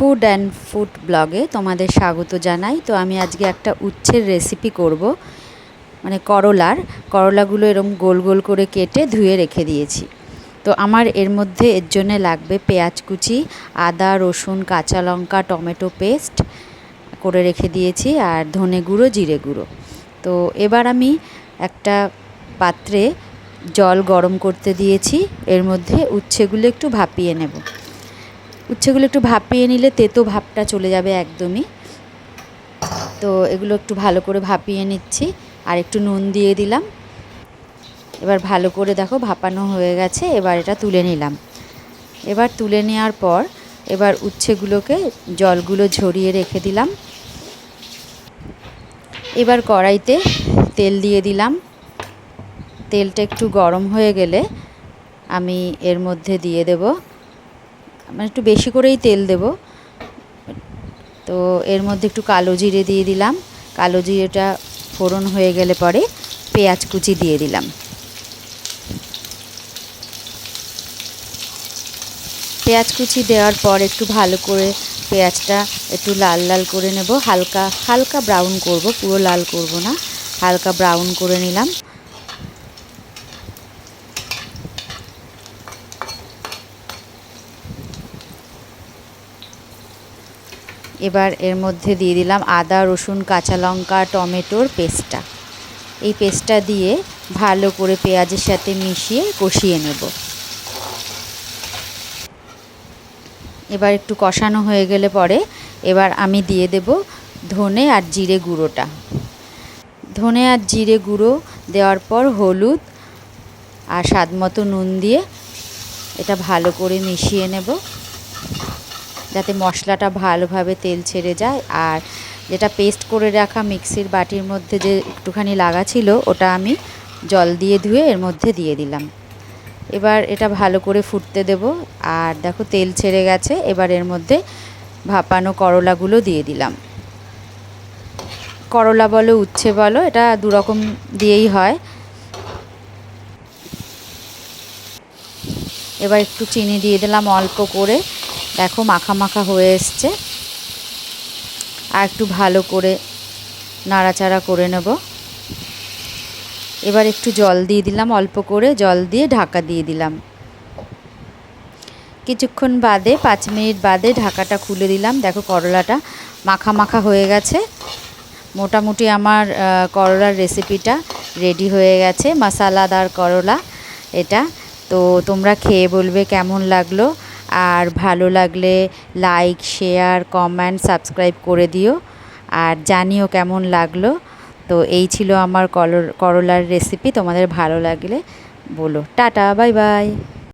Food and food ব্লগে তোমাদের স্বাগত জানাই। তো আমি আজকে একটা উচ্ছের রেসিপি করব, মানে করলাগুলো এরকম গোল গোল করে কেটে ধুয়ে রেখে দিয়েছি। তো আমার এর মধ্যে এর জন্য লাগবে পেঁয়াজ কুচি, আদা রসুন কাঁচা লঙ্কা টমেটো পেস্ট করে রেখে দিয়েছি, আর ধনে গুঁড়ো জিরে গুঁড়ো। তো এবার আমি একটা পাত্রে জল গরম করতে দিয়েছি, এর মধ্যে উচ্ছেগুলো একটু ভাপিয়ে নেব। উচ্ছেগুলো একটু ভাপিয়ে নিলে তেতো ভাবটা চলে যাবে একদমই। তো এগুলো একটু ভালো করে ভাপিয়ে নিচ্ছি, আর একটু নুন দিয়ে দিলাম। এবার ভালো করে দেখো ভাপানো হয়ে গেছে। এবার এটা তুলে নিলাম। এবার তুলে নেওয়ার পর এবার উচ্ছেগুলোকে জলগুলো ঝরিয়ে রেখে দিলাম। এবার কড়াইতে তেল দিয়ে দিলাম। তেলটা একটু গরম হয়ে গেলে আমি এর মধ্যে দিয়ে দেব, মানে একটু বেশি করেই তেল দেব। তো এর মধ্যে একটু কালো জিরে দিয়ে দিলাম। কালো জিরেটা ফোড়ন হয়ে গেলে পরে পেঁয়াজ কুচি দিয়ে দিলাম। পেঁয়াজ কুচি দেওয়ার পর একটু ভালো করে পেঁয়াজটা একটু লাল লাল করে নেব, হালকা হালকা ব্রাউন করব, পুরো লাল করব না, হালকা ব্রাউন করে নিলাম। এবার এর মধ্যে দিয়ে দিলাম আদা রসুন কাঁচা লঙ্কা টমেটোর পেস্টটা। এই পেস্টটা দিয়ে ভালো করে পেঁয়াজের সাথে মিশিয়ে কষিয়ে নেব। এবার একটু কষানো হয়ে গেলে পরে এবার আমি দিয়ে দেব ধনে আর জিরে গুঁড়োটা। ধনে আর জিরে গুঁড়ো দেওয়ার পর হলুদ আর স্বাদ মতো নুন দিয়ে এটা ভালো করে মিশিয়ে নেব, যাতে মশলাটা ভালোভাবে তেল ছেড়ে যায়। আর যেটা পেস্ট করে রাখা মিক্সির বাটির মধ্যে যে একটুখানি লাগা ছিল, ওটা আমি জল দিয়ে ধুয়ে এর মধ্যে দিয়ে দিলাম। এবার এটা ভালো করে ফুটতে দেব। আর দেখো তেল ছেড়ে গেছে। এবার এর মধ্যে ভাপানো করলাগুলো দিয়ে দিলাম। করলা বলো উচ্ছে বলো, এটা দুরকম দিয়েই হয়। এবার একটু চিনি দিয়ে দিলাম অল্প করে। দেখো মাখা মাখা হয়ে এসছে। আর একটু ভালো করে নাড়াচাড়া করে নেব। এবার একটু জল দিয়ে দিলাম, অল্প করে জল দিয়ে ঢাকা দিয়ে দিলাম। কিছুক্ষণ বাদে 5 মিনিট বাদে ঢাকাটা খুলে দিলাম। দেখো করলাটা মাখা মাখা হয়ে গেছে। মোটামুটি আমার করলার রেসিপিটা রেডি হয়ে গেছে, মশলাদার করলা এটা। তো তোমরা খেয়ে বলবে কেমন লাগলো, আর ভালো লাগলে লাইক শেয়ার কমেন্ট সাবস্ক্রাইব করে দিও, আর জানিও কেমন লাগলো। তো এই ছিল আমার করলার রেসিপি। তোমাদের ভালো লাগলে বলো। Tata, bye bye.